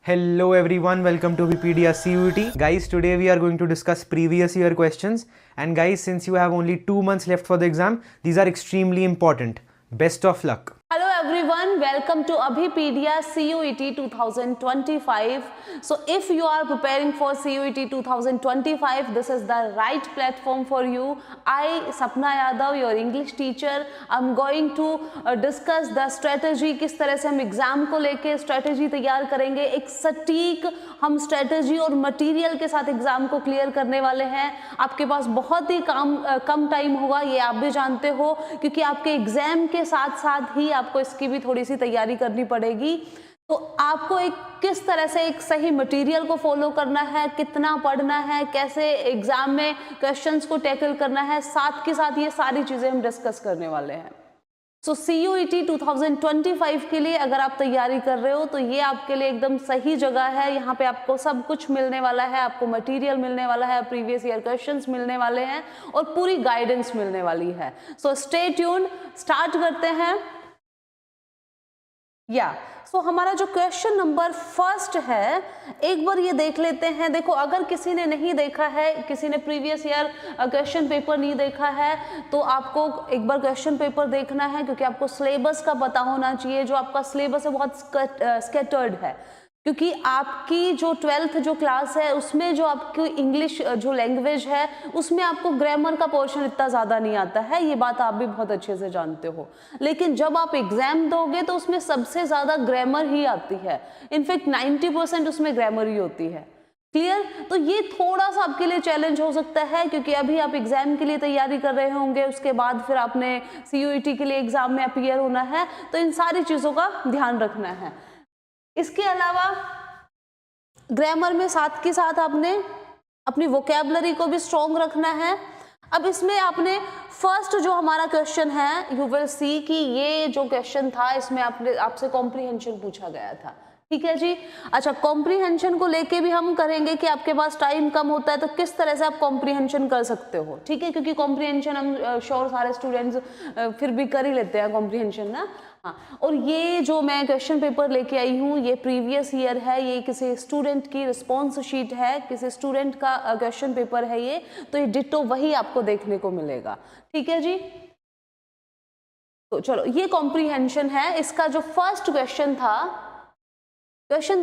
Hello everyone, welcome to Wikipedia CUET. Guys, today we are going to discuss previous year questions. And guys, since you have only 2 months left for the exam, these are extremely important. Best of luck. Hello everyone, welcome to Abhipedia CUET 2025. So if you are preparing for CUET 2025, this is the right platform for you. I, Sapna Yadav, your English teacher, I'm going to discuss the strategy, किस तरह से हम exam को लेके strategy तैयार करेंगे, एक सटीक हम स्ट्रेटेजी और मटेरियल के साथ एग्जाम को क्लियर करने वाले हैं। आपके पास बहुत ही कम टाइम होगा, ये आप भी जानते हो, क्योंकि आपके एग्जाम के साथ साथ ही आपको इसकी भी थोड़ी सी तैयारी करनी पड़ेगी। तो आपको एक किस तरह से एक सही मटेरियल को फॉलो करना है, कितना पढ़ना है, कैसे एग्जाम में क्वेश्चंस को टैकल करना है, साथ के साथ ये सारी चीजें हम डिस्कस करने वाले हैं। सो CUET 2025 के लिए अगर आप तैयारी कर रहे हो तो ये आपके लिए एकदम सही जगह है। यहाँ पे आपको सब कुछ मिलने वाला है, आपको मटेरियल मिलने वाला है, प्रीवियस ईयर क्वेश्चंस मिलने वाले हैं और पूरी गाइडेंस मिलने वाली है। सो स्टे ट्यून्ड, स्टार्ट करते हैं। सो हमारा जो क्वेश्चन नंबर फर्स्ट है, एक बार ये देख लेते हैं। देखो, अगर किसी ने नहीं देखा है, किसी ने प्रीवियस ईयर क्वेश्चन पेपर नहीं देखा है, तो आपको एक बार क्वेश्चन पेपर देखना है, क्योंकि आपको सिलेबस का पता होना चाहिए। जो आपका सिलेबस है बहुत स्कैटर्ड है, क्योंकि आपकी जो 12th जो क्लास है उसमें जो आपकी इंग्लिश जो लैंग्वेज है उसमें आपको ग्रामर का पोर्शन इतना ज़्यादा नहीं आता है, ये बात आप भी बहुत अच्छे से जानते हो। लेकिन जब आप एग्जाम दोगे तो उसमें सबसे ज़्यादा ग्रामर ही आती है, इनफैक्ट 90% उसमें ग्रामर ही होती है। क्लियर? तो ये थोड़ा सा आपके लिए चैलेंज हो सकता है, क्योंकि अभी आप एग्जाम के लिए तैयारी कर रहे होंगे, उसके बाद फिर आपने CUET के लिए एग्जाम में अपीयर होना है, तो इन सारी चीज़ों का ध्यान रखना है। इसके अलावा ग्रामर में साथ के साथ आपने अपनी वोकैबुलरी को भी स्ट्रॉन्ग रखना है। अब इसमें आपने फर्स्ट जो हमारा क्वेश्चन है, यू विल सी कि ये जो क्वेश्चन था इसमें आपसे कॉम्प्रीहेंशन पूछा गया था। ठीक है जी। अच्छा, कॉम्प्रीहेंशन को लेके भी हम करेंगे कि आपके पास टाइम कम होता है तो किस तरह से आप कॉम्प्रीहेंशन कर सकते हो। ठीक है, क्योंकि कॉम्प्रीहेंशन हम श्योर सारे स्टूडेंट्स फिर भी कर ही लेते हैं कॉम्प्रीहेंशन ना। हाँ, और ये जो मैं क्वेश्चन पेपर लेके आई हूँ ये प्रीवियस ईयर है, ये किसी स्टूडेंट की रिस्पॉन्स शीट है, किसी स्टूडेंट का क्वेश्चन पेपर है ये, तो ये डिट्टो वही आपको देखने को मिलेगा। ठीक है जी। तो चलो, ये कॉम्प्रीहेंशन है। इसका जो फर्स्ट क्वेश्चन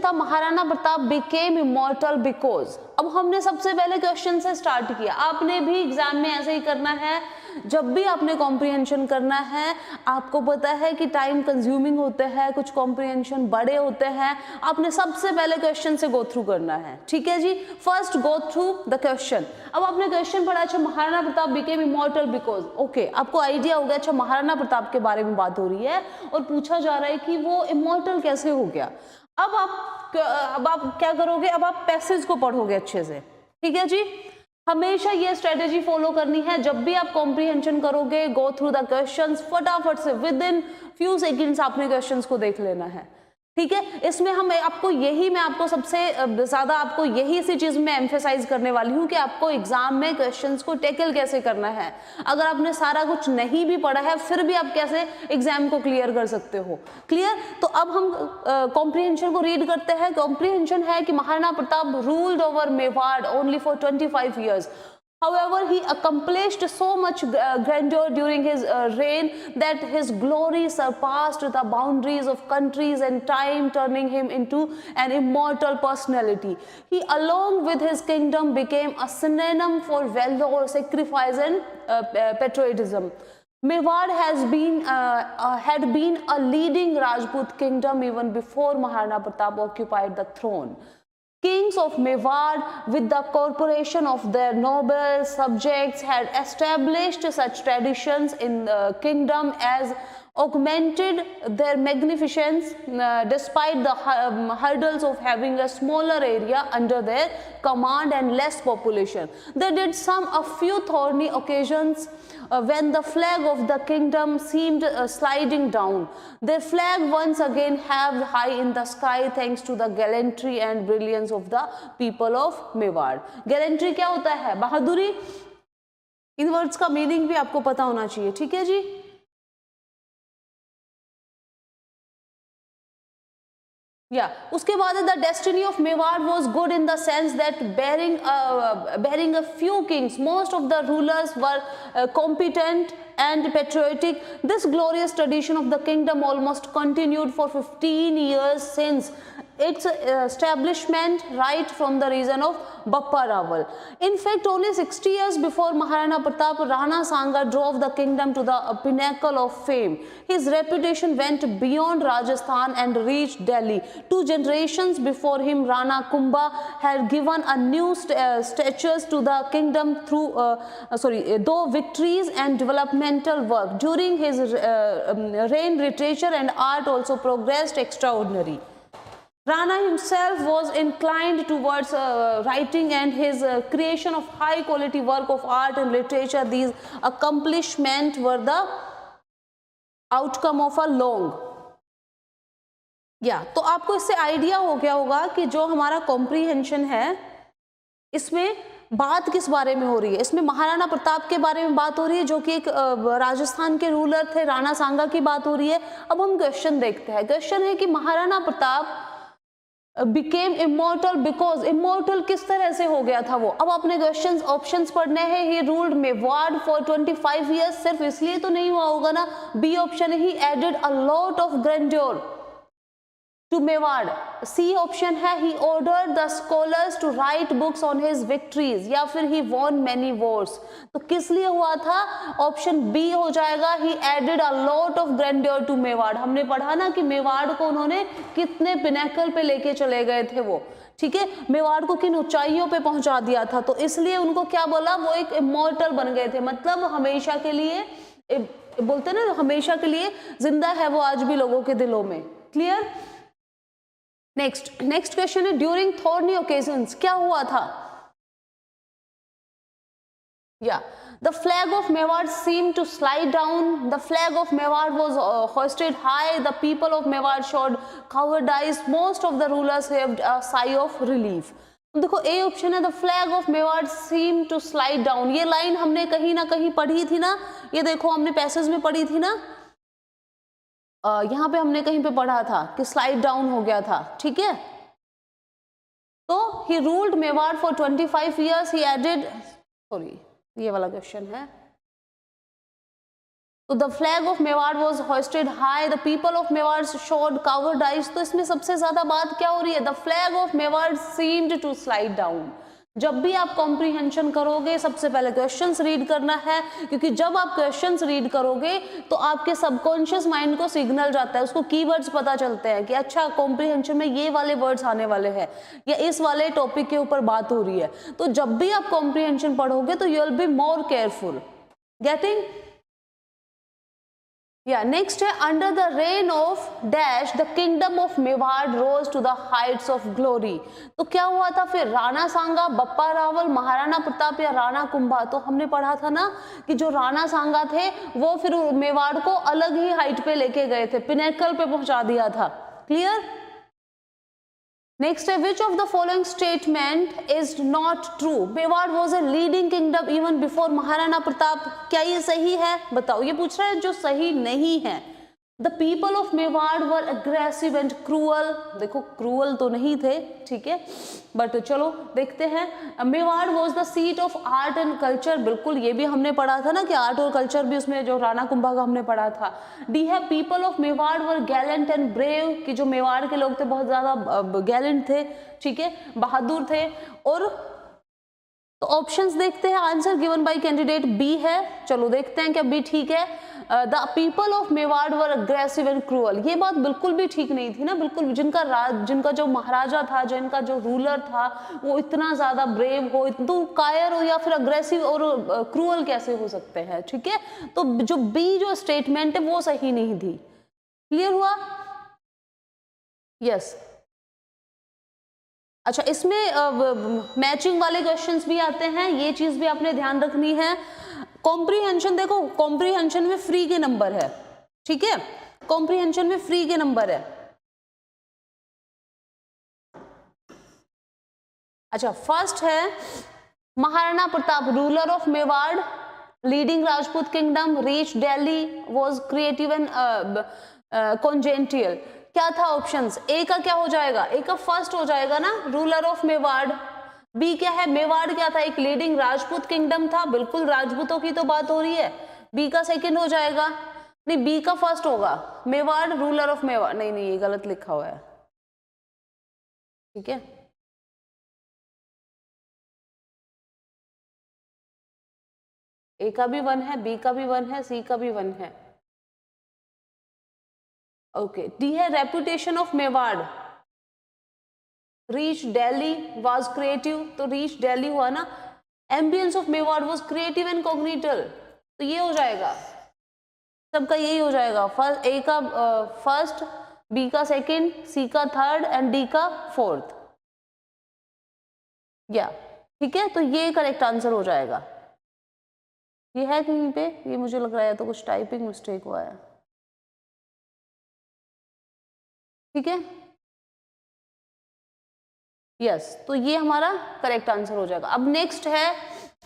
था Maharana Pratap became immortal because. अब हमने सबसे पहले क्वेश्चन से स्टार्ट किया। आपने भी एग्जाम में ऐसे ही करना है, जब भी आपने कॉम्प्रीहेंशन करना है, आपको पता है कि टाइम कंज्यूमिंग होते हैं, कुछ कॉम्प्रीहेंशन बड़े होते हैं, आपने सबसे पहले क्वेश्चन से गो थ्रू करना है। ठीक है जी, first go through the question. अब आपने क्वेश्चन पढ़ा, अच्छा Maharana Pratap became immortal because. Okay, आपको आइडिया हो गया, अच्छा महाराणा प्रताप के बारे में बात हो रही है और पूछा जा रहा है कि वो इमॉर्टल कैसे हो गया। अब आप क्या करोगे, अब आप पैसेज को पढ़ोगे अच्छे से। ठीक है जी, हमेशा ये स्ट्रेटेजी फॉलो करनी है। जब भी आप कॉम्प्रीहेंशन करोगे, गो थ्रू द क्वेश्चंस, फटाफट से विद इन फ्यू सेकंड्स आपने क्वेश्चंस को देख लेना है। ठीक है, इसमें मैं आपको सबसे ज्यादा आपको यही सी चीज में एम्फेसाइज करने वाली हूँ कि आपको एग्जाम में क्वेश्चंस को टैकल कैसे करना है। अगर आपने सारा कुछ नहीं भी पढ़ा है फिर भी आप कैसे एग्जाम को क्लियर कर सकते हो। क्लियर? तो अब हम कॉम्प्रीहेंशन को रीड करते हैं। कॉम्प्रीहेंशन है कि Maharana Pratap ruled over Mewar only for 25 years. However, he accomplished so much grandeur during his reign that his glory surpassed the boundaries of countries and time, turning him into an immortal personality. He, along with his kingdom, became a synonym for valor, sacrifice, and patriotism. Mewar had been a leading Rajput kingdom even before Maharana Pratap occupied the throne. Kings of Mewar, with the corporation of their noble subjects, had established such traditions in the kingdom as augmented their magnificence despite the hurdles of having a smaller area under their command and less population. They did a few thorny occasions when the flag of the kingdom seemed sliding down. Their flag once again held high in the sky thanks to the gallantry and brilliance of the people of Mewar. Gallantry क्या होता है? बहादुरी। इन words का meaning भी आपको पता होना चाहिए। ठीक है जी। उसके बाद the destiny of Mewar was good in the sense that bearing a few kings, most of the rulers were competent and patriotic. This glorious tradition of the kingdom almost continued for 15 years since its establishment, right from the region of Bappa Rawal. In fact, only 60 years before Maharana Pratap, Rana Sanga drove the kingdom to the pinnacle of fame. His reputation went beyond Rajasthan and reached Delhi. 2 generations before him, Rana Kumbha had given a new status to the kingdom through though victories and developmental work. During his reign, literature and art also progressed extraordinary. Rana himself was inclined towards writing, and his creation of high quality work of art and literature, these accomplishments were the outcome of a long. तो आपको इससे idea हो गया होगा कि जो हमारा comprehension है इसमें बात किस बारे में हो रही है। इसमें महाराणा प्रताप के बारे में बात हो रही है, जो कि एक राजस्थान के रूलर थे, राणा सांगा की बात हो रही है। अब हम क्वेश्चन देखते हैं। क्वेश्चन है कि Maharana Pratap became immortal because immortal किस तरह से हो गया था वो। अब अपने क्वेश्चंस ऑप्शंस पढ़ने हैं। he ruled Mewar for 25 years, सिर्फ इसलिए तो नहीं हुआ होगा ना। B option, he added a lot of grandeur to Mewar. C option है he ordered the scholars to write books on his victories, या फिर he won many wars। तो किस लिए हुआ था? ऑप्शन बी हो जाएगा, he added a lot of grandeur to Mewar. हमने पढ़ा ना कि मेवाड़ को उन्होंने कितने पिनेकल पे लेके चले गए थे वो, ठीक है, मेवाड़ को किन ऊंचाइयों पे पहुंचा दिया था। तो इसलिए उनको क्या बोला, वो एक इमॉर्टल बन गए थे, मतलब हमेशा के लिए, बोलते ना हमेशा के लिए जिंदा है वो आज भी लोगों के दिलों में। क्लियर? नेक्स्ट क्वेश्चन है ड्यूरिंग थॉर्नी ओकेजन्स क्या हुआ था? The flag of Mewar seemed to slide down. The flag of Mewar was hoisted high. The people of Mewar showed cowardice. Most of the rulers heaved a sigh of relief. देखो A option है, the flag of Mewar seem to slide down. ये line हमने कहीं ना कहीं पढ़ी थी ना, ये देखो हमने पैसेज में पढ़ी थी ना, यहाँ पे हमने कहीं पे पढ़ा था कि स्लाइड डाउन हो गया था, ठीक है। तो he ruled Mewar for 25 years. He added, sorry ये वाला क्वेश्चन है। तो the flag of Mewar was hoisted high, the people of Mewar showed cowardice. तो इसमें सबसे ज्यादा बात क्या हो रही है? The flag of Mewar seemed to slide down. जब भी आप कॉम्प्रीहेंशन करोगे सबसे पहले क्वेश्चंस रीड करना है, क्योंकि जब आप क्वेश्चंस रीड करोगे तो आपके सबकॉन्शियस माइंड को सिग्नल जाता है, उसको कीवर्ड्स पता चलते हैं कि अच्छा कॉम्प्रीहेंशन में ये वाले वर्ड्स आने वाले हैं या इस वाले टॉपिक के ऊपर बात हो रही है। तो जब भी आप कॉम्प्रीहेंशन पढ़ोगे तो you will be more careful. Getting? Next है under the reign of dash the kingdom of Mewar rose to the heights of glory. तो क्या हुआ था फिर? राणा सांगा, बप्पा रावल, महाराणा प्रताप या राणा कुंभा। तो हमने पढ़ा था ना कि जो राणा सांगा थे वो फिर मेवाड़ को अलग ही हाइट पे लेके गए थे, पिनेकल पे पहुंचा दिया था। क्लियर? नेक्स्ट है which of the following statement is not true? Mewar was a leading kingdom even before Maharana Pratap. क्या ये सही है? बताओ। ये पूछ रहा है जो सही नहीं है। The people of Mewar were aggressive and cruel. देखो क्रूअल तो नहीं थे, ठीक है, बट चलो देखते हैं। Mewar was the seat of art and culture. बिल्कुल, ये भी हमने पढ़ा था ना कि आर्ट और कल्चर भी उसमें जो राणा कुंभा का हमने पढ़ा था। डी है people of Mewar were Gallant and brave, कि जो मेवाड़ के लोग थे बहुत ज्यादा गैलेंट थे, ठीक है, बहादुर थे। और तो ऑप्शंस देखते हैं। Answer given by candidate B है। चलो देखते हैं क्या बी ठीक है। The people of Mewar were aggressive and cruel. ये बात बिल्कुल भी ठीक नहीं थी ना, बिल्कुल। जिनका जो महाराजा था, जिनका जो रूलर था वो इतना ज्यादा ब्रेव हो, तो कायर हो या फिर अग्रेसिव और क्रूअल कैसे हो सकते हैं, ठीक है। तो जो बी जो स्टेटमेंट है वो सही नहीं थी। क्लियर हुआ? यस। अच्छा, इसमें मैचिंग वाले क्वेश्चंस भी आते हैं, ये चीज भी आपने ध्यान रखनी है। कॉम्प्रीहेंशन, देखो कॉम्प्रीहेंशन में फ्री के नंबर है, ठीक है, कॉम्प्रीहेंशन में फ्री के नंबर है। अच्छा, फर्स्ट है Maharana Pratap, ruler of Mewar, leading Rajput kingdom, reach Delhi, was creative and congenial. क्या था ऑप्शंस? ए का क्या हो जाएगा? ए का फर्स्ट हो जाएगा ना, रूलर ऑफ मेवाड़। बी क्या है? मेवाड़ क्या था? एक लीडिंग राजपूत किंगडम था, बिल्कुल राजपूतों की तो बात हो रही है। बी का सेकंड हो जाएगा, नहीं बी का फर्स्ट होगा, मेवाड़ रूलर ऑफ मेवाड़। नहीं नहीं, ये गलत लिखा हुआ है, ठीक है। ए का भी 1 है, बी का भी 1 है, सी का भी 1 है। ओके, डी है reputation of Mewar, reach Delhi was creative, तो रीच दिल्ली हुआ ना। Ambience of Mewar was creative and congenial, तो ये हो जाएगा, सबका यही हो जाएगा। फर्स्ट ए का फर्स्ट, बी का सेकंड, सी का थर्ड एंड डी का फोर्थ, या ठीक है। तो ये करेक्ट आंसर हो जाएगा। ये है कहीं पे, ये मुझे लग रहा है तो कुछ टाइपिंग मिस्टेक हुआ है, ठीक है। यस, तो ये हमारा करेक्ट आंसर हो जाएगा। अब नेक्स्ट है,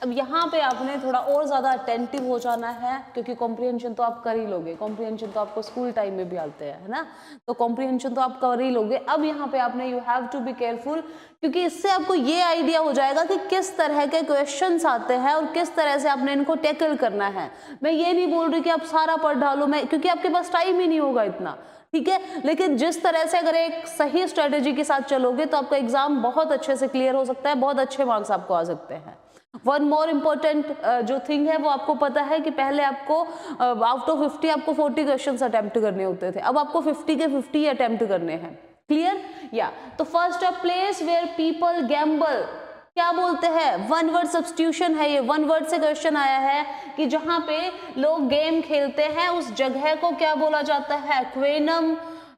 अब यहाँ पे आपने थोड़ा और ज़्यादा अटेंटिव हो जाना है, क्योंकि कॉम्प्रिहेंशन तो आप कर ही लोगे, कॉम्प्रिहेंशन तो आपको स्कूल टाइम में भी आते हैं, है ना, तो कॉम्प्रिहेंशन तो आप कर ही लोगे। अब यहाँ पे आपने you have to be careful, क्योंकि इससे आपको ये आइडिया हो जाएगा कि किस तरह के क्वेश्चंस आते हैं और किस तरह से आपने इनको टैकल करना है। मैं ये नहीं बोल रही कि आप सारा पढ़ डालो, मैं, क्योंकि आपके पास टाइम ही नहीं होगा इतना, ठीक है। लेकिन जिस तरह से अगर एक सही स्ट्रेटेजी के साथ चलोगे तो आपका एग्जाम बहुत अच्छे से क्लियर हो सकता है, बहुत अच्छे मार्क्स आपको आ सकते हैं। वन मोर इम्पोर्टेंट जो थिंग है वो आपको पता है कि पहले आपको आउट ऑफ 50 आपको 40 क्वेश्चंस अटेम्प्ट करने होते थे, अब आपको 50 के 50 ही अटेम्प्ट करने हैं। क्लियर? या तो फर्स्ट है प्लेस वेयर पीपल गैम्बल, क्या बोलते हैं? वन वर्ड सब्स्टिट्यूशन है, ये वन वर्ड से क्वेश्चन आया है कि जहां पे लोग गेम खेलते हैं उस जगह को क्या बोला जाता है? एक्वेनम,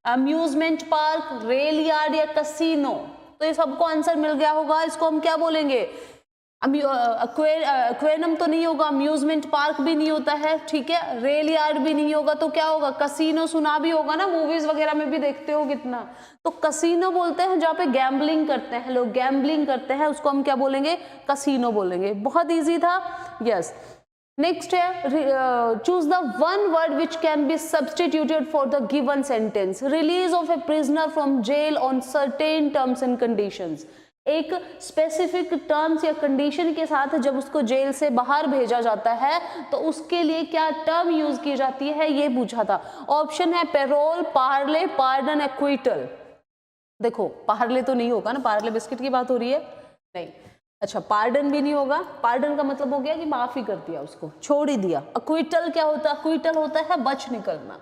अम्यूजमेंट पार्क, रेल यार्ड या कसिनो। तो ये सबको आंसर मिल गया होगा, इसको हम क्या बोलेंगे? एक्वेनम तो नहीं होगा, अम्यूजमेंट पार्क भी नहीं होता है, ठीक है, रेल यार्ड भी नहीं होगा, तो क्या होगा? कसिनो सुना भी होगा ना, मूवीज वगैरह में भी देखते हो कितना, तो कसिनो बोलते हैं जहाँ पे गैम्बलिंग करते हैं लोग, गैम्बलिंग करते हैं उसको हम क्या बोलेंगे? कसिनो बोलेंगे। बहुत इजी था, यस। नेक्स्ट है choose the one word which can be substituted for the given sentence. Release of a prisoner from jail on certain terms and conditions, एक स्पेसिफिक टर्म्स या कंडीशन के साथ जब उसको जेल से बाहर भेजा जाता है तो उसके लिए क्या टर्म यूज की जाती है, ये पूछा था। ऑप्शन है पैरोल, पार्ले, पार्डन, एक्विटल। देखो पार्ले तो नहीं होगा ना, पार्ले बिस्किट की बात हो रही है, नहीं। अच्छा, पार्डन भी नहीं होगा, पार्डन का मतलब हो गया कि माफी कर दिया, उसको छोड़ ही दिया। एक्विटल क्या होता है? एक्विटल होता है बच निकलना,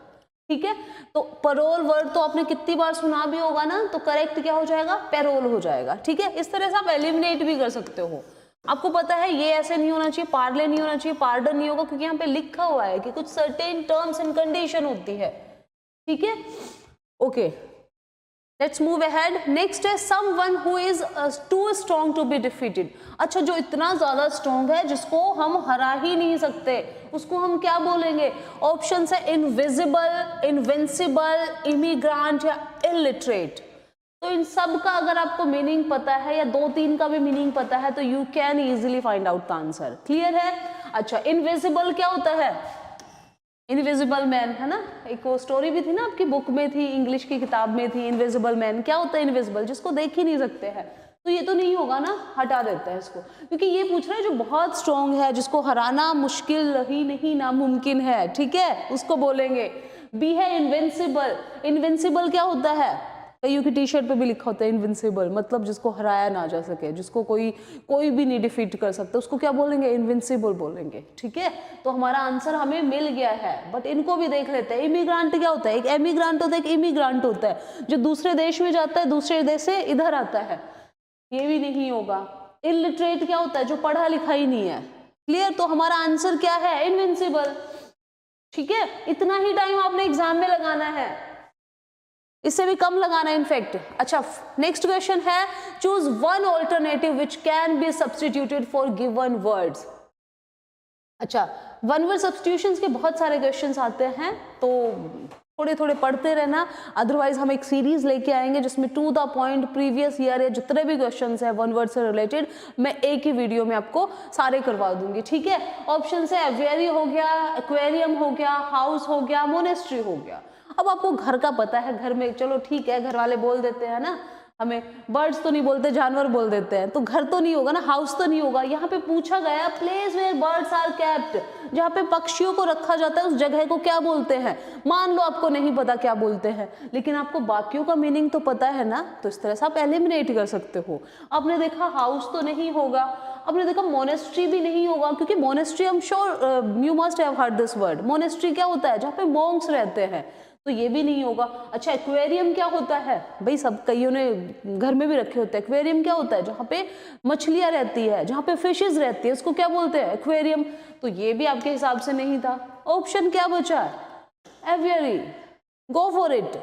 ठीक है। तो पैरोल वर्ड तो आपने कितनी बार सुना भी होगा ना, तो करेक्ट क्या हो जाएगा? पैरोल हो जाएगा, ठीक है। इस तरह से आप एलिमिनेट भी कर सकते हो। आपको पता है ये ऐसे नहीं होना चाहिए, पार्ले नहीं होना चाहिए, पार्डन नहीं होगा, क्योंकि यहाँ पे लिखा हुआ है कि कुछ सर्टेन टर्म्स एंड कंडीशन होती है, ठीक है। Okay, let's move ahead. Next है someone who is too strong to be defeated. अच्छा, जो इतना ज्यादा स्ट्रॉन्ग है जिसको हम हरा ही नहीं सकते, उसको हम क्या बोलेंगे? ऑप्शन है इनविजिबल, इनविंसिबल, इमिग्रांट या इलिटरेट। तो इन सब का अगर आपको मीनिंग पता है या 2-3 का भी मीनिंग पता है तो you can easily find out the answer. Clear है? अच्छा, इनविजिबल क्या होता है? इनविजिबल मैन, है ना, एक वो स्टोरी भी थी ना आपकी बुक में थी, इंग्लिश की किताब में थी, इनविजिबल मैन। क्या होता है इनविजिबल? जिसको देख ही नहीं सकते हैं। तो ये तो नहीं होगा ना, हटा देते हैं इसको, क्योंकि ये पूछ रहा है जो बहुत स्ट्रॉन्ग है, जिसको हराना मुश्किल ही नहीं नामुमकिन है, ठीक है, उसको बोलेंगे। बी है इनविंसिबल। इनविंसिबल क्या होता है? कईयों की टी शर्ट पे भी लिखा होता है इनविंसिबल, मतलब जिसको हराया ना जा सके, जिसको कोई भी नहीं डिफीट कर सकता, उसको क्या बोलेंगे? इनविंसिबल बोलेंगे, ठीक है। तो हमारा आंसर हमें मिल गया है, बट इनको भी देख लेते हैं। इमिग्रांट क्या होता है? एक एमिग्रांट होता है, एक इमिग्रांट होता है, जो दूसरे देश में जाता है, दूसरे देश से इधर आता है, ये भी नहीं होगा। इलिटरेट क्या होता है? जो पढ़ा लिखा ही नहीं है। क्लियर? तो हमारा आंसर क्या है? इनविंसिबल, ठीक है। इतना ही टाइम आपने एग्जाम में लगाना है, इससे भी कम लगाना है इनफैक्ट। अच्छा, नेक्स्ट क्वेश्चन है choose one alternative which can B substituted for given words. अच्छा, वन वर्ड सब्स्टिट्यूशंस के बहुत सारे क्वेश्चंस आते हैं, तो थोड़े थोड़े पढ़ते रहना, अदरवाइज हम एक सीरीज लेके आएंगे जिसमें to the point previous year या जितने भी क्वेश्चंस हैं वन वर्ड से रिलेटेड, मैं एक ही वीडियो में आपको सारे करवा दूंगी, ठीक है। ऑप्शन है वेरी हो गया, एक्वेरियम हो गया, हाउस हो गया, मोनेस्ट्री हो गया। अब आपको घर का पता है, घर में चलो ठीक है घर वाले बोल देते हैं ना, हमें बर्ड्स तो नहीं बोलते, जानवर बोल देते हैं, तो घर तो नहीं होगा ना, हाउस तो नहीं होगा। यहाँ पे पूछा गया place where birds are kept, जहाँ पे पक्षियों को रखा जाता है उस जगह को क्या बोलते हैं। मान लो आपको नहीं पता क्या बोलते हैं, लेकिन आपको बाकियों का मीनिंग तो पता है ना, तो इस तरह से आप एलिमिनेट कर सकते हो। आपने देखा हाउस तो नहीं होगा, आपने देखा मोनेस्ट्री भी नहीं होगा, क्योंकि monastery, I am sure you must have heard this word. Monastery क्या होता है, जहाँ पे मॉन्क्स रहते हैं, तो ये भी नहीं होगा। अच्छा एक्वेरियम क्या होता है, भाई सब कईयों ने घर में भी रखे होते हैं। एक्वेरियम क्या होता है, जहाँ पे मछलियां रहती है, जहाँ पे फिशेस रहती है, उसको क्या बोलते हैं, एक्वेरियम। तो ये भी आपके हिसाब से नहीं था। ऑप्शन क्या बचा, एवियरी, गो फॉर इट।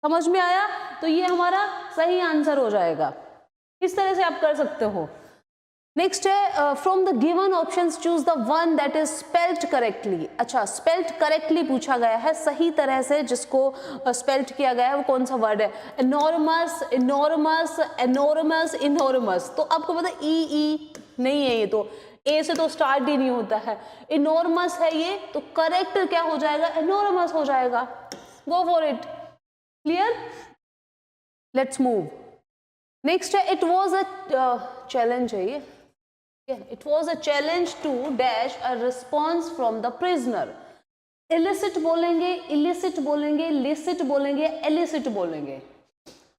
समझ में आया, तो ये हमारा सही आंसर हो जाएगा। इस तरह से आप कर सकते हो। नेक्स्ट है from the given options choose the one that is spelled correctly. अच्छा स्पेल्ड करेक्टली पूछा गया है, सही तरह से जिसको स्पेल्ड किया गया है वो कौन सा वर्ड है, इनॉर्मस, इनॉर्मस, एनॉर्मस, इनॉर्मस। तो आपको पता है ई नहीं है, ये तो ए से तो स्टार्ट ही नहीं होता है, इनॉर्मस है ये, तो करेक्ट क्या हो जाएगा, इनॉर्मस हो जाएगा। Go for it. Clear, let's move. Next है इट वॉज अ चैलेंज है ये, it was a challenge to dash a response from the prisoner। illicit बोलेंगे, illicit बोलेंगे, licit बोलेंगे, illicit बोलेंगे।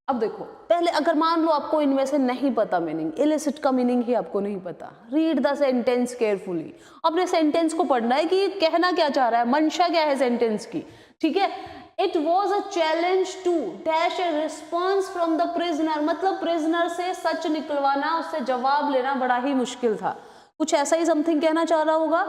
अब देखो पहले अगर मान लो आपको इनमें से नहीं पता मीनिंग, illicit का मीनिंग ही आपको नहीं पता, रीड द सेंटेंस केयरफुली। अपने सेंटेंस को पढ़ना है कि कहना क्या चाह रहा है, मंशा क्या है सेंटेंस की, ठीक है। It was a challenge to dash a response from the prisoner, मतलब प्रिजनर से सच निकलवाना, उससे जवाब लेना बड़ा ही मुश्किल था, कुछ ऐसा ही समथिंग कहना चाह रहा होगा।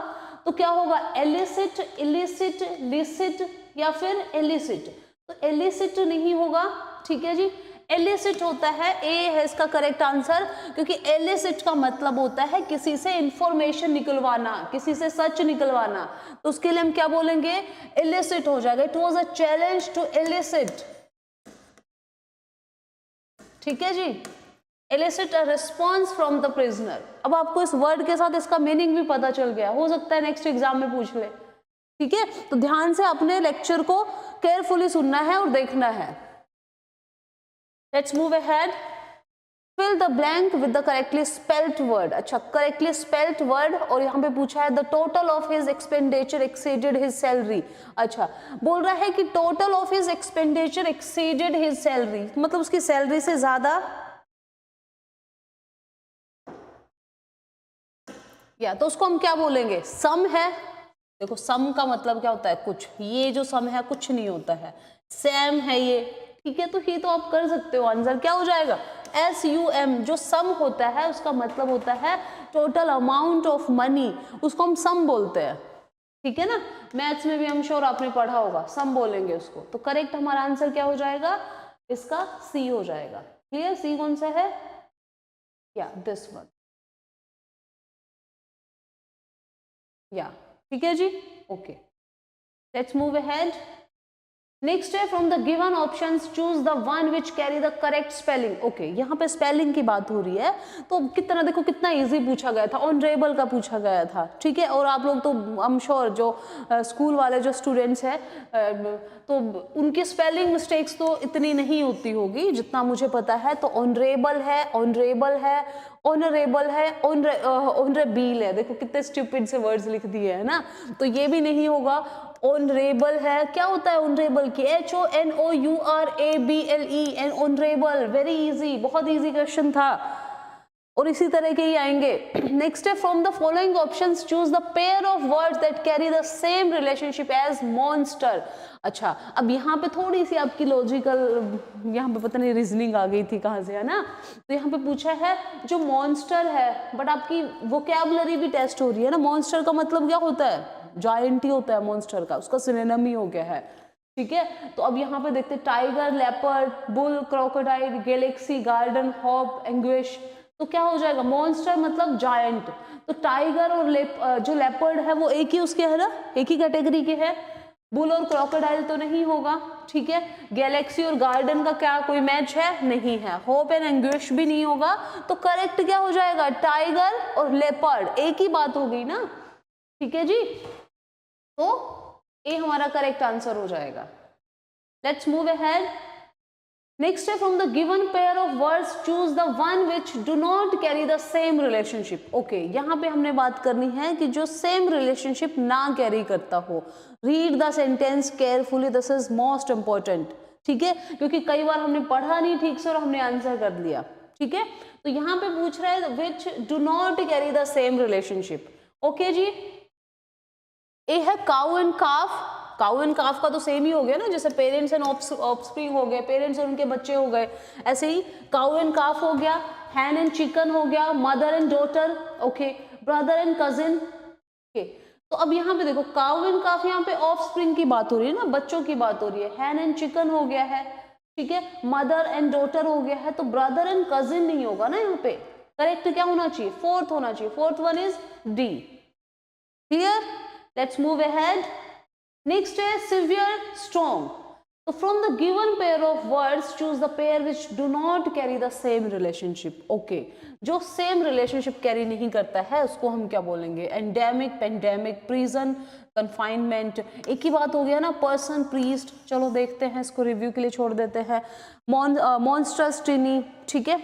तो क्या होगा, एलिसिट, इलिसिट, लिसिट या फिर एलिसिट। तो एलिसिट नहीं होगा, ठीक है जी, एलिसिट होता है, ए है इसका करेक्ट आंसर, क्योंकि एलिसिट का मतलब होता है किसी से इंफॉर्मेशन निकलवाना, किसी से सच निकलवाना। तो उसके लिए हम क्या बोलेंगे, एलिसिट हो जाएगा। It was a challenge to elicit, ठीक है जी, elicit a response from the prisoner. अब आपको इस वर्ड के साथ इसका मीनिंग भी पता चल गया, हो सकता है नेक्स्ट एग्जाम में पूछ ले, ठीक है। तो ध्यान से अपने लेक्चर को केयरफुली सुनना है और देखना है। Let's move ahead. Fill the blank with the correctly spelt word। अच्छा correctly spelt word, और यहाँ पे पूछा है the total of his expenditure exceeded his salary। अच्छा बोल रहा है कि total of his expenditure exceeded his salary, मतलब उसकी सैलरी से ज्यादा, या तो उसको हम क्या बोलेंगे, सम है। देखो सम का मतलब क्या होता है, कुछ, ये जो सम है कुछ नहीं होता है, सेम है ये, ठीक है। तो ये तो आप कर सकते हो, आंसर क्या हो जाएगा, SUM। जो सम होता है उसका मतलब होता है टोटल अमाउंट ऑफ मनी, उसको हम सम बोलते हैं, ठीक है ना। मैथ्स में भी हम श्योर आपने पढ़ा होगा, सम बोलेंगे उसको। तो करेक्ट हमारा आंसर क्या हो जाएगा, इसका सी हो जाएगा। क्लियर, सी कौन सा है, या दिस वन, या ठीक है जी, okay. Let's move ahead. Next है from the given options choose the one which carry the correct spelling. Okay, यहाँ पे स्पेलिंग की बात हो रही है, तो कितना देखो कितना इजी पूछा गया था, ऑनरेबल का पूछा गया था, ठीक है। और आप लोग तो आई एम श्योर जो स्कूल वाले जो स्टूडेंट्स हैं तो उनकी स्पेलिंग मिस्टेक्स तो इतनी नहीं होती होगी जितना मुझे पता है। तो ऑनरेबल है, ऑनरेबल है, ऑनरेबल है, ऑनरेबल है, देखो कितने स्टूपिड से वर्ड्स लिख दिए है ना, तो ये भी नहीं होगा। ऑनरेबल है, क्या होता है ऑनरेबल की, HONOURABLE, and honourable, very easy, बहुत इजी क्वेश्चन था, और इसी तरह के ही आएंगे। नेक्स्ट है from the following options choose the pair of words that carry the same relationship as monster. अच्छा अब यहाँ पे थोड़ी सी आपकी लॉजिकल, यहाँ पे पता नहीं रीजनिंग आ गई थी कहाँ से, है ना। तो यहाँ पे पूछा है जो मॉन्स्टर है, बट आपकी वोकैबुलरी भी टेस्ट हो रही है ना। मॉन्स्टर का मतलब क्या होता है, जायंट ही होता है मॉन्स्टर का, उसका सिनोनिम ही हो गया है, ठीक है। तो अब यहाँ पे देखते tiger, leopard, bull, crocodile, Galaxy, garden, hop, anguish. तो क्या हो जाएगा, मॉन्स्टर मतलब जायंट। तो टाइगर और जो लेपर्ड है वो एक ही उसके है ना, एक ही कैटेगरी के है। बुल और क्रोकोडाइल तो नहीं होगा, ठीक है। गैलेक्सी और गार्डन का क्या कोई मैच है, नहीं है। होप एंड एंग्विश भी नहीं होगा। तो करेक्ट क्या हो जाएगा, टाइगर और लेपर्ड, एक ही बात हो गई ना, ठीक है जी। तो ए हमारा करेक्ट आंसर हो जाएगा। Let's move ahead. नेक्स्ट है from the given pair of words choose the one which do not carry the same relationship. Okay, यहाँ पे हमने बात करनी है कि जो सेम रिलेशनशिप ना कैरी करता हो। Read the sentence carefully, this is most important, ठीक है, क्योंकि कई बार हमने पढ़ा नहीं ठीक से और हमने आंसर कर दिया, ठीक है। तो यहाँ पे पूछ रहा है which do not carry the same relationship. Okay जी, ए है cow and calf. Cow and calf का तो सेम ही हो गया ना, जैसे पेरेंट्स एंड ऑफस्प्रिंग हो गए, पेरेंट्स और उनके बच्चे हो गए, ऐसे ही काउ एंड काफ हो गया, हैन एंड चिकन हो गया, mother and daughter, okay, brother and cousin, okay. तो अब यहाँ पे देखो काउ एंड काफ, यहाँ पे ऑफस्प्रिंग की बात हो रही है ना, बच्चों की बात हो रही है। हैन एंड चिकन हो गया है, ठीक है, मदर एंड डॉटर हो गया है, तो ब्रदर एंड कजिन नहीं होगा ना यहाँ पे। करेक्ट क्या होना चाहिए? फोर्थ होना चाहिए। Fourth one is D. Clear? Let's move ahead. Next है सिवियर स्ट्रॉन्ग। तो from the given pair of words choose the pair which do not carry the same relationship. Okay, जो सेम रिलेशनशिप कैरी नहीं करता है उसको हम क्या बोलेंगे? Endemic, pandemic, prison, confinement. एक ही बात हो गया ना, पर्सन, प्रीस्ट। चलो देखते हैं, इसको रिव्यू के लिए छोड़ देते हैं। मॉन्स्ट्रस, टिनी, ठीक है।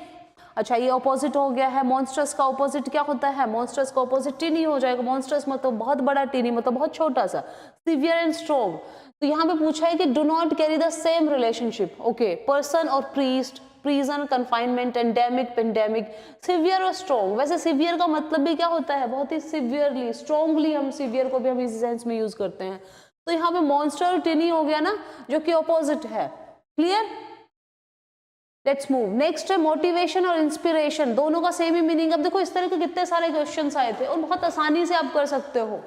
अच्छा, ये ऑपोजिट हो गया है। मॉन्स्ट्रस का ऑपोजिट क्या होता है? मॉन्स्ट्रस का ऑपोजिट टिनी हो जाएगा। मॉन्स्ट्रस मतलब बहुत बड़ा, टिनी मतलब बहुत छोटा सा। सिवियर एंड स्ट्रॉन्ग, तो यहाँ पे पूछा है कि do not carry the same relationship. Okay, person और priest, prison, confinement, endemic, pandemic, severe और स्ट्रॉन्ग। वैसे सिवियर का मतलब भी क्या होता है? बहुत ही सिवियरली, स्ट्रॉन्गली, हम सिवियर को भी हम इसी सेंस में यूज करते हैं। तो यहाँ पे मॉन्स्टर और टिनी हो गया ना, जो कि ऑपोजिट है। क्लियर? Let's move. नेक्स्ट है मोटिवेशन और इंस्पिरेशन, दोनों का सेम ही मीनिंग। अब देखो इस तरह के कितने सारे क्वेश्चंस आए थे और बहुत आसानी से आप कर सकते हो।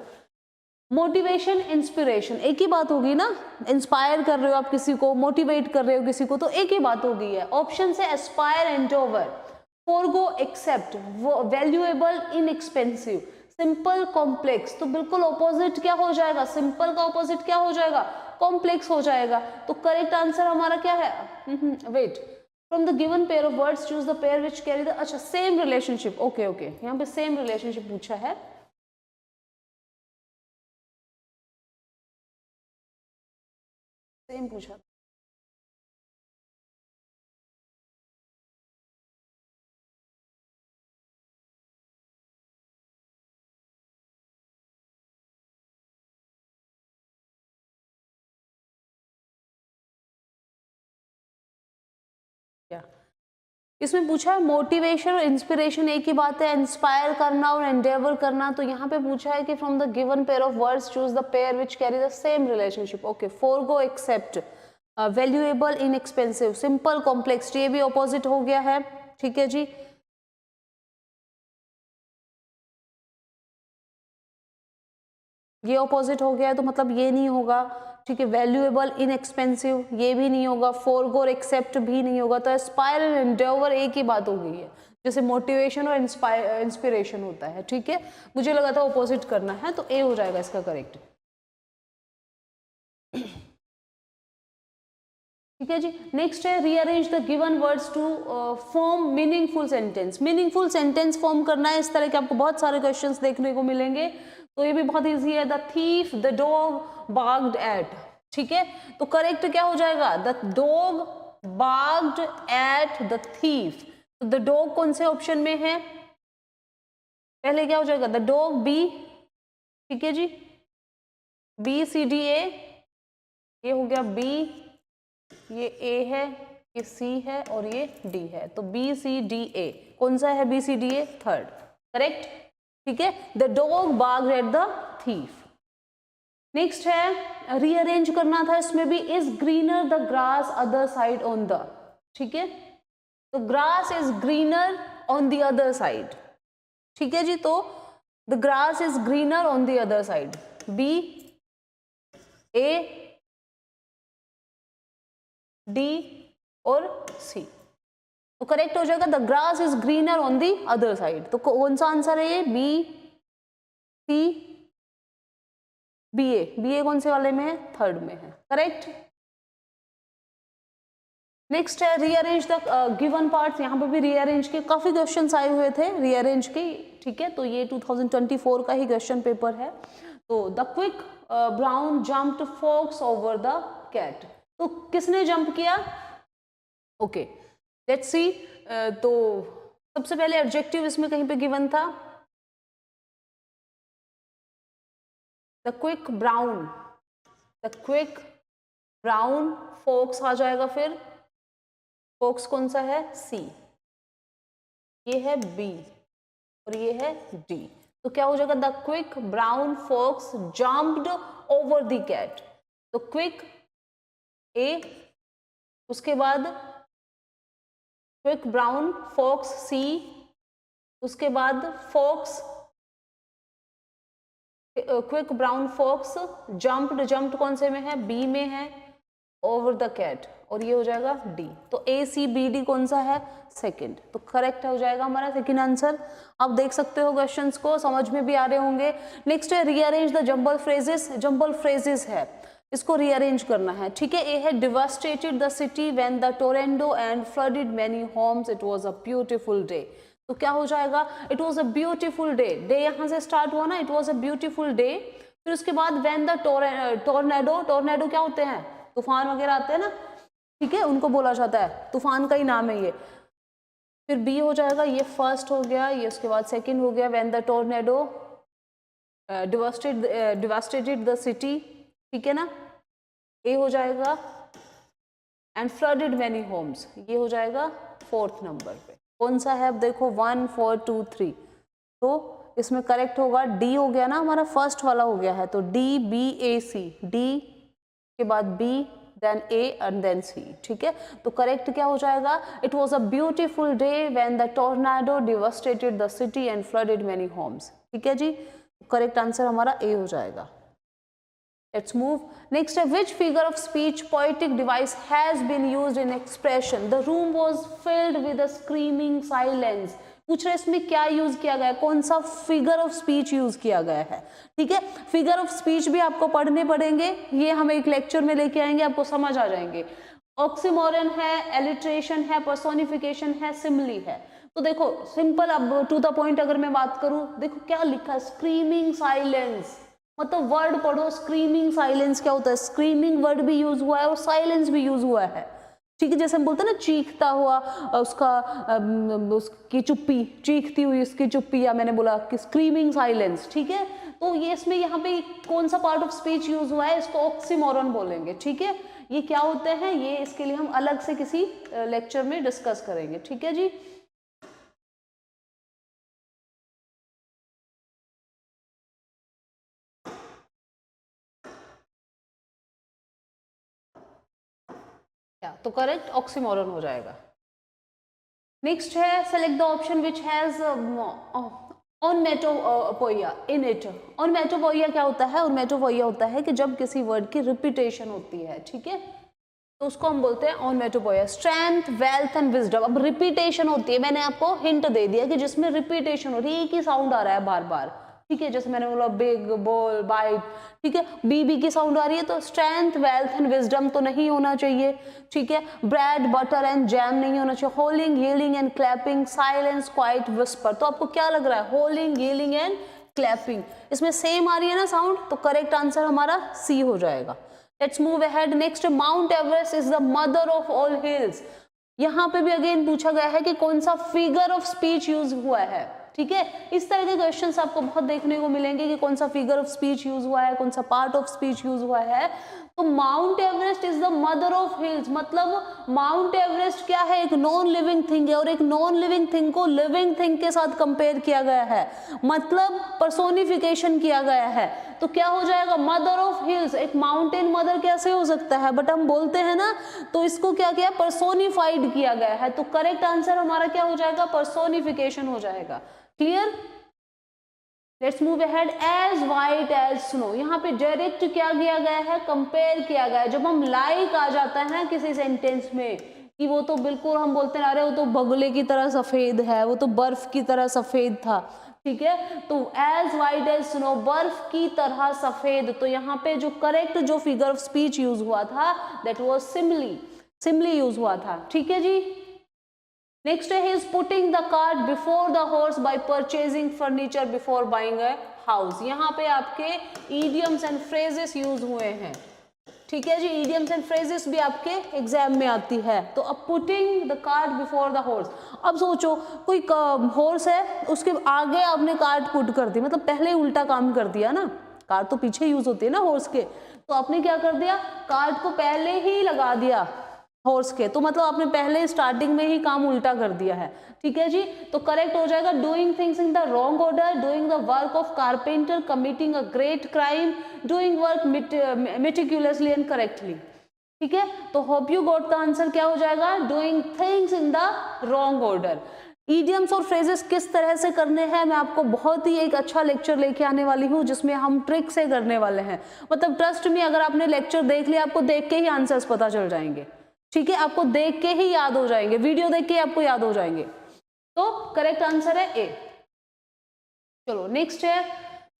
मोटिवेशन, इंस्पिरेशन, एक ही बात होगी ना। इंस्पायर कर रहे हो आप किसी को, मोटिवेट कर रहे हो किसी को, तो एक ही बात हो गई है। ऑप्शन से aspire, endeavour, forgo, accept, valuable, inexpensive, simple, complex. तो बिल्कुल ऑपोजिट क्या हो जाएगा? सिंपल का ऑपोजिट क्या हो जाएगा? कॉम्प्लेक्स हो जाएगा। तो करेक्ट आंसर हमारा क्या है? Wait, from the given pair of words choose the pair which carry the, अच्छा, सेम रिलेशनशिप। ओके ओके, यहाँ पे सेम रिलेशनशिप पूछा है। सेम पूछा। क्या इसमें पूछा है? मोटिवेशन और इंस्पिरेशन एक ही बात है, इंस्पायर करना और एंडेवर करना। तो यहाँ पे पूछा है कि from the given pair of words choose the pair which carry the same relationship. Okay, forgo, accept, valuable, inexpensive, simple, complex, ये भी ऑपोजिट हो गया है। ठीक है जी, ये ऑपोजिट हो गया है तो मतलब ये नहीं होगा। ठीक है, वैल्यूएबल, इनएक्सपेंसिव, ये भी नहीं होगा। फोरगो और एक्सेप्ट भी नहीं होगा। तो एस्पायर एंड एंडेवर एक ही बात हो गई है, जैसे मोटिवेशन और इंस्पिरेशन होता है। ठीक है, मुझे लगा था ऑपोजिट करना है, तो ए हो जाएगा इसका करेक्ट। ठीक है जी, नेक्स्ट है rearrange the given words to form meaningful sentence. Meaningful sentence form करना है, इस तरह के आपको बहुत सारे क्वेश्चंस देखने को मिलेंगे। तो ये भी बहुत इजी है। The thief, the dog barked at. ठीक है, तो करेक्ट क्या हो जाएगा? The dog barked at the thief. तो द डॉग कौन से ऑप्शन में है? पहले क्या हो जाएगा? The dog, B. ठीक है जी, बी सी डी ए, ये हो गया बी, ये ए है, ये सी है और ये डी है। तो बी सी डी ए कौन सा है? B C D A third, correct. ठीक है, the dog barked at the thief. Next है रीअरेंज करना था, इसमें भी is greener the grass other side on the. ठीक है, तो grass is greener on the other side. ठीक है जी, तो the grass is greener on the other side. B, A, D और सी। तो करेक्ट हो जाएगा the grass is greener on the other side. तो कौन सा आंसर है ये? बी, सी, बी ए। बी ए कौन से वाले में है? थर्ड में है, करेक्ट। नेक्स्ट है रीअरेंज द गिवन पार्ट्स। यहाँ पे भी रीअरेंज के काफी क्वेश्चंस आए हुए थे, रीअरेंज के। ठीक है, तो ये 2024 का ही क्वेश्चन पेपर है। तो the quick brown jumped fox over the cat. तो किसने जंप किया? Okay, let's see. तो सबसे पहले एडजेक्टिव इसमें कहीं पे गिवन था, the quick brown, the quick brown fox आ जाएगा। फिर फॉक्स कौन सा है? सी, ये है बी और ये है डी। तो क्या हो जाएगा? The quick brown fox jumped over the cat. तो क्विक ए, उसके बाद क्विक ब्राउन फॉक्स सी, उसके बाद fox, quick brown fox jumped, jumped कौन से में है? बी में है, ओवर द कैट, और ये हो जाएगा डी। तो ए सी बी डी कौन सा है? सेकंड। तो करेक्ट हो जाएगा हमारा सेकंड आंसर। आप देख सकते हो क्वेश्चंस को, समझ में भी आ रहे होंगे। नेक्स्ट है rearrange the jumble phrases. Jumble phrases है, इसको रीअरेंज करना है, ठीक है। ए है devastated the city when the tornado and flooded many homes, it was a beautiful day. तो क्या हो जाएगा? It was a beautiful day. Day यहाँ से स्टार्ट हुआ ना, it was a beautiful day. फिर उसके बाद व्हेन द टोर्नेडो, टोर्नेडो क्या होते हैं? तूफान वगैरह आते हैं ना, ठीक है, उनको बोला जाता है, तूफान का ही नाम है ये। फिर बी हो जाएगा, ये फर्स्ट हो गया, ये उसके बाद सेकंड हो गया, when the tornado devastated the city, ठीक है ना। ए हो जाएगा एंड फ्लडेड मेनी होम्स, ये हो जाएगा फोर्थ नंबर पे। कौन सा है? अब देखो 1 4 2 3, तो इसमें करेक्ट होगा डी हो गया ना, हमारा फर्स्ट वाला हो गया है। तो D B A C, D के बाद B, then A and then C, ठीक है। तो करेक्ट क्या हो जाएगा? It was a beautiful day when the tornado devastated the city and flooded many homes, ठीक है जी। करेक्ट आंसर हमारा ए हो जाएगा। Let's move. Next, which figure of speech poetic device has been used in expression? The room was filled with a screaming silence. पूछ रहे इसमें क्या use किया गया है, कौन सा फिगर ऑफ स्पीच यूज किया गया है, ठीक है। फिगर ऑफ स्पीच भी आपको पढ़ने पड़ेंगे, ये हम एक लेक्चर में लेके आएंगे, आपको समझ आ जाएंगे। ऑक्सीमोरन है, एलिट्रेशन है, पर्सोनिफिकेशन है, सिमिली है। तो देखो सिंपल, अब टू द पॉइंट अगर मैं बात करूं, देखो क्या लिखा है, स्क्रीमिंग साइलेंस, मतलब वर्ड पढ़ो। स्क्रीमिंग साइलेंस क्या होता है? स्क्रीमिंग वर्ड भी यूज हुआ है और साइलेंस भी यूज हुआ है, ठीक है। जैसे हम बोलते हैं ना, चीखता हुआ उसका उसकी चुप्पी, चीखती हुई उसकी चुप्पी, या मैंने बोला कि स्क्रीमिंग साइलेंस, ठीक है। तो ये इसमें यहाँ पे कौन सा पार्ट ऑफ स्पीच यूज हुआ है, इसको ऑक्सीमोरन बोलेंगे, ठीक है। ये क्या होते हैं, ये इसके लिए हम अलग से किसी लेक्चर में डिस्कस करेंगे, ठीक है जी। तो करेक्ट ऑक्सीमोरन हो जाएगा। नेक्स्ट है select the option which has onomatopoeia in it. Onomatopoeia क्या होता है? ऑनमेटोपोइया होता है कि जब किसी वर्ड की रिपीटेशन होती है, ठीक है, तो उसको हम बोलते हैं ऑनमेटोपोइया। स्ट्रेंथ, वेल्थ एंड विजडम, अब रिपीटेशन होती है, मैंने आपको हिंट दे दिया कि जिसमें रिपीटेशन हो रही है, एक ही साउंड आ रहा है बार बार, ठीक है। जैसे मैंने बोला बिग, बॉल, बाइट, ठीक है, बी बी की साउंड आ रही है, तो स्ट्रेंथ, वेल्थ एंड विजडम तो नहीं होना चाहिए, ठीक है। ब्रेड, बटर एंड जैम नहीं होना चाहिए। Howling, yelling and clapping, silence, quiet, whisper. तो आपको क्या लग रहा है? होलिंग, यीलिंग एंड क्लैपिंग, इसमें सेम आ रही है ना साउंड, तो करेक्ट आंसर हमारा सी हो जाएगा। Let's move ahead. Next, mount Everest is the mother of all hills. यहाँ पे भी अगेन पूछा गया है कि कौन सा फिगर ऑफ स्पीच यूज हुआ है, ठीक है। इस तरह के क्वेश्चंस आपको बहुत देखने को मिलेंगे कि कौन सा फिगर ऑफ स्पीच यूज हुआ है, कौन सा पार्ट ऑफ स्पीच यूज हुआ है। तो mount Everest is the mother of hills, मतलब माउंट एवरेस्ट क्या है? एक नॉन लिविंग थिंग है, और एक नॉन लिविंग थिंग को लिविंग थिंग के साथ कंपेयर किया गया है, मतलब पर्सोनिफिकेशन किया गया है। तो क्या हो जाएगा? Mother of hills. एक माउंटेन मदर कैसे हो सकता है, बट हम बोलते हैं ना, तो इसको क्या किया? पर्सोनिफाइड किया गया है। तो करेक्ट आंसर हमारा क्या हो जाएगा? पर्सोनिफिकेशन हो जाएगा। Clear? Let's move ahead. As white as snow, यहाँ पे डायरेक्ट क्या किया गया है? कंपेयर किया गया है। जब हम लाइक आ जाता है ना किसी सेंटेंस में कि वो तो बिल्कुल, हम बोलते हैं अरे वो तो बगुले की तरह सफेद है, वो तो बर्फ की तरह सफेद था, ठीक है। तो एज वाइट एज स्नो, बर्फ की तरह सफेद। तो यहाँ पे जो करेक्ट जो फिगर ऑफ स्पीच यूज हुआ था, that was simile, simile use हुआ था, ठीक है जी। नेक्स्ट है, he is putting the cart before the horse by purchasing furniture before buying a house। यहाँ पे आपके idioms and phrases यूज हुए हैं, ठीक है जी, इडियम्स एंड फ्रेजेस भी आपके एग्जाम में आती है। तो अब putting the cart before the horse, अब सोचो कोई हॉर्स है, उसके आगे आपने कार्ट पुट कर दी, मतलब पहले ही उल्टा काम कर दिया ना, कार्ट तो पीछे यूज होती है ना हॉर्स के, तो आपने क्या कर दिया, कार्ट को पहले ही लगा दिया हॉर्स के, तो मतलब आपने पहले स्टार्टिंग में ही काम उल्टा कर दिया है। ठीक है जी, तो करेक्ट हो जाएगा doing things in the wrong order, doing the work of carpenter, committing a great crime, doing work meticulously and correctly. ठीक है, तो hope you got the answer, क्या हो जाएगा, doing things in the wrong order. Idioms और phrases किस तरह से करने हैं, मैं आपको बहुत ही एक अच्छा लेक्चर लेके आने वाली हूँ जिसमें हम ट्रिक से करने वाले हैं। मतलब ट्रस्ट में, अगर आपने लेक्चर देख लिया, आपको देख के ही आंसर्स पता चल जाएंगे। ठीक है, आपको देख के ही याद हो जाएंगे, वीडियो देख के आपको याद हो जाएंगे। तो करेक्ट आंसर है ए। चलो नेक्स्ट है,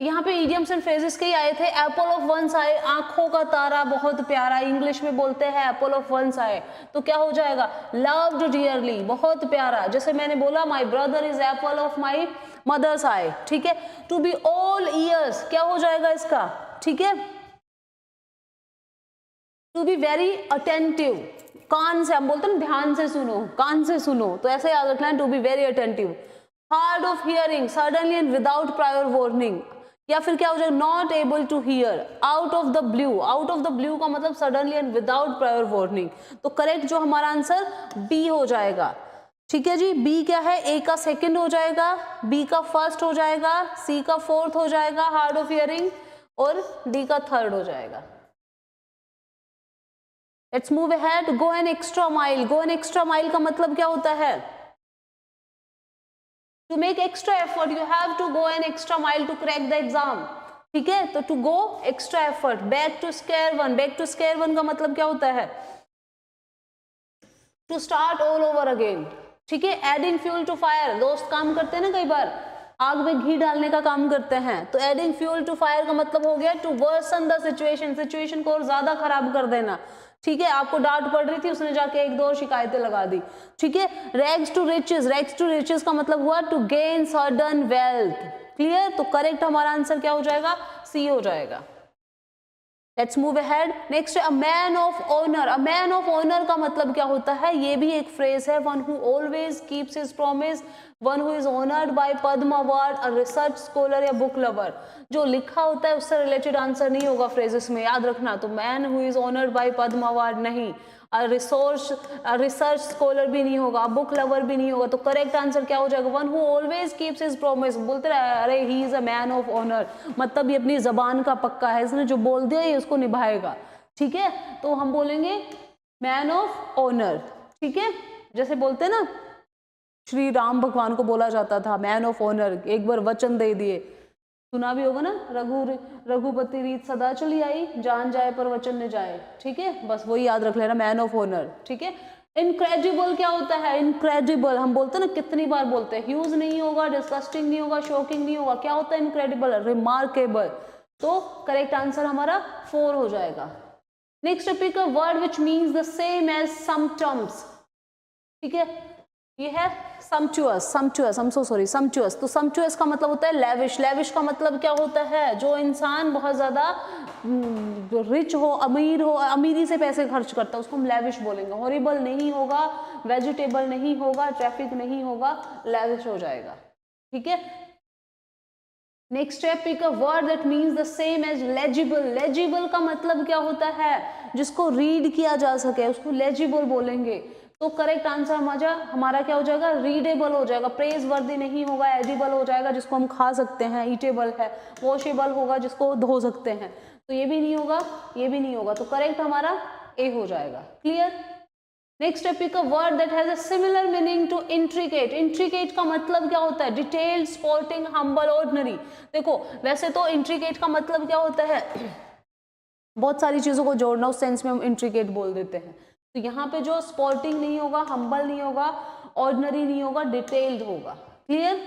यहाँ पे इडियम्स एंड फ्रेजेस के ही आए थे। एप्पल ऑफ वंस आई, आंखों का तारा बहुत प्यारा, इंग्लिश में बोलते हैं एप्पल ऑफ वंस आई, तो क्या हो जाएगा, लव्ड डियरली, बहुत प्यारा। जैसे मैंने बोला my brother is Apple of my mother's आई। ठीक है, टू बी ऑल ईयर्स, क्या हो जाएगा इसका, ठीक है, टू बी वेरी अटेंटिव, कान से, हम बोलते हैं ध्यान से सुनो, कान से सुनो, तो ऐसे याद रखना है, to be very attentive. Hard of hearing, suddenly and without prior warning, या फिर क्या हो जाएगा, not able to hear, out of the blue, out of the blue का मतलब suddenly and without prior warning. तो करेक्ट जो हमारा आंसर बी हो जाएगा। ठीक है जी, बी क्या है, ए का सेकंड हो जाएगा, बी का फर्स्ट हो जाएगा, सी का फोर्थ हो जाएगा, हार्ड ऑफ हियरिंग, और डी का थर्ड हो जाएगा। Let's move ahead, go an extra mile, go an extra mile का मतलब क्या होता है, to make extra effort, you have to go an extra mile to crack the exam. ठीक है, तो to go extra effort, back to square one, back to square one का मतलब क्या होता है, to start all over again. ठीक है, एडिंग फ्यूल टू फायर, दोस्त काम करते हैं ना कई बार, आग में घी डालने का काम करते हैं, तो एडिंग फ्यूल टू फायर का मतलब हो गया to worsen the situation, situation को और ज्यादा खराब कर देना। ठीक है, आपको डांट पड़ रही थी, उसने जाके एक दो और शिकायतें लगा दी। ठीक है, rags to riches, rags to riches का मतलब हुआ to gain sudden wealth. Clear, तो करेक्ट हमारा आंसर क्या हो जाएगा, सी हो जाएगा। Let's move ahead, next a man of honour, a man of honour का मतलब क्या होता है, ये भी एक फ्रेज है, one who always keeps his promise, one who is honoured bye Padma award, a research scholar या बुक लवर। जो लिखा होता है उससे रिलेटेड आंसर नहीं होगा फ्रेजेस में, याद रखना। तो man who is honoured bye Padma award नहीं, रिसर्च स्कॉलर भी नहीं होगा, बुक लवर भी नहीं होगा, तो करेक्ट आंसर क्या हो जाएगा, one who always keeps his promise. बोलते रहे अरे he is a man of honour, मतलब ये अपनी जबान का पक्का है, इसने जो बोल दिया ये उसको निभाएगा। ठीक है, तो हम बोलेंगे मैन ऑफ ऑनर। ठीक है, जैसे बोलते हैं ना, श्री राम भगवान को बोला जाता था मैन ऑफ ऑनर, एक बार वचन दे दिए, सुना भी होगा ना, रघुपति रीत सदा चली आई, जान जाए पर वचन न जाए। ठीक है, बस वही याद रख लेना, मैन ऑफ ऑनर। ठीक है, इनक्रेडिबल क्या होता है, इनक्रेडिबल हम बोलते हैं ना, कितनी बार बोलते हैं, ह्यूज नहीं होगा, डिस्गस्टिंग नहीं होगा, शॉकिंग नहीं होगा, क्या होता है इनक्रेडिबल, रिमार्केबल। तो करेक्ट आंसर हमारा 4 हो जाएगा। Next pick a word which means the same as sometimes. ठीक है, ये है sumptuous, sumptuous, I'm so sorry, sumptuous। तो sumptuous का मतलब होता है lavish, lavish का मतलब क्या होता है, जो इंसान बहुत ज्यादा रिच हो, अमीर हो, अमीरी से पैसे खर्च करता है, उसको हम lavish बोलेंगे। हॉरिबल नहीं होगा, वेजिटेबल नहीं होगा, ट्रैफिक नहीं होगा, lavish हो जाएगा। ठीक है, नेक्स्ट है pick a word that means the same as legible. Legible का मतलब क्या होता है, जिसको रीड किया जा सके, उसको लेजिबल बोलेंगे। तो करेक्ट आंसर हमारा क्या हो जाएगा, रीडेबल हो जाएगा। प्रेज वर्दी नहीं होगा, एडिबल हो जाएगा, जिसको हम खा सकते हैं, ईटेबल है। वॉशेबल होगा, जिसको धो सकते हैं, तो ये भी नहीं होगा, ये भी नहीं होगा, तो करेक्ट हमारा ए हो जाएगा। क्लियर, नेक्स्ट है pick a word that has a similar meaning to intricate. Intricate का मतलब क्या होता है, डिटेल्ड, स्पोर्टिंग, हम्बल, ऑर्डिनरी। देखो वैसे तो इंट्रिकेट का मतलब क्या होता है, बहुत सारी चीजों को जोड़ना, उस सेंस में हम इंट्रिकेट बोल देते हैं। तो यहाँ पे जो स्पोर्टिंग नहीं होगा, हम्बल नहीं होगा, ऑर्डिनरी नहीं होगा, डिटेल्ड होगा। क्लियर,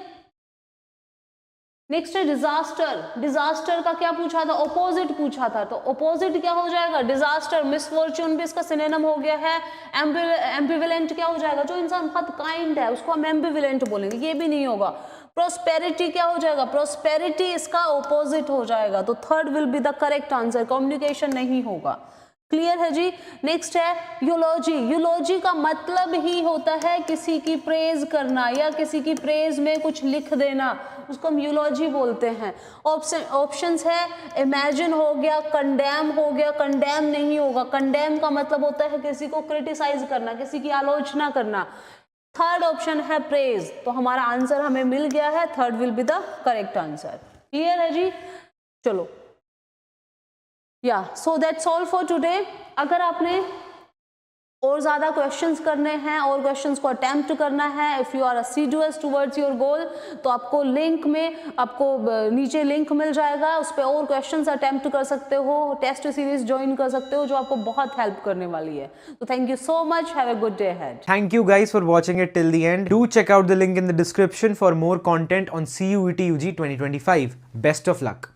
नेक्स्ट है डिजास्टर। डिजास्टर का क्या पूछा था, ऑपोजिट पूछा था, तो ऑपोजिट क्या हो जाएगा, डिजास्टर। मिसफॉर्च्यून भी इसका सिनोनिम हो गया है। एम्बिवेलेंट क्या हो जाएगा, जो इंसान बहुत काइंड है उसको हम एम्बिवेलेंट बोलेंगे, ये भी नहीं होगा। प्रोस्पेरिटी क्या हो जाएगा, प्रोस्पेरिटी इसका ऑपोजिट हो जाएगा, तो third will be the correct answer, communication नहीं होगा। क्लियर है जी। नेक्स्ट है यूलॉजी। यूलॉजी का मतलब ही होता है किसी की प्रेज करना या किसी की प्रेज में कुछ लिख देना, उसको हम यूलॉजी बोलते हैं। ऑप्शंस है इमेजिन हो गया, कंडेम हो गया, कंडेम नहीं होगा, कंडेम का मतलब होता है किसी को क्रिटिसाइज करना, किसी की आलोचना करना। थर्ड ऑप्शन है प्रेज, तो हमारा आंसर हमें मिल गया है, third will be the correct answer. Clear है जी। चलो so that's all for today. अगर आपने और ज़्यादा क्वेश्चंस करने हैं और क्वेश्चंस को अटेम्प्ट करना है, if you are assiduous towards your goal, तो आपको लिंक में नीचे लिंक मिल जाएगा, उस पर और क्वेश्चंस अटेम्प्ट कर सकते हो, टेस्ट सीरीज ज्वाइन कर सकते हो, जो आपको बहुत हेल्प करने वाली है। तो thank you so much, have a good day ahead. Thank you guys for watching it till the end. Do check out the link in the description for more content on CUET UG 2025. Best of luck.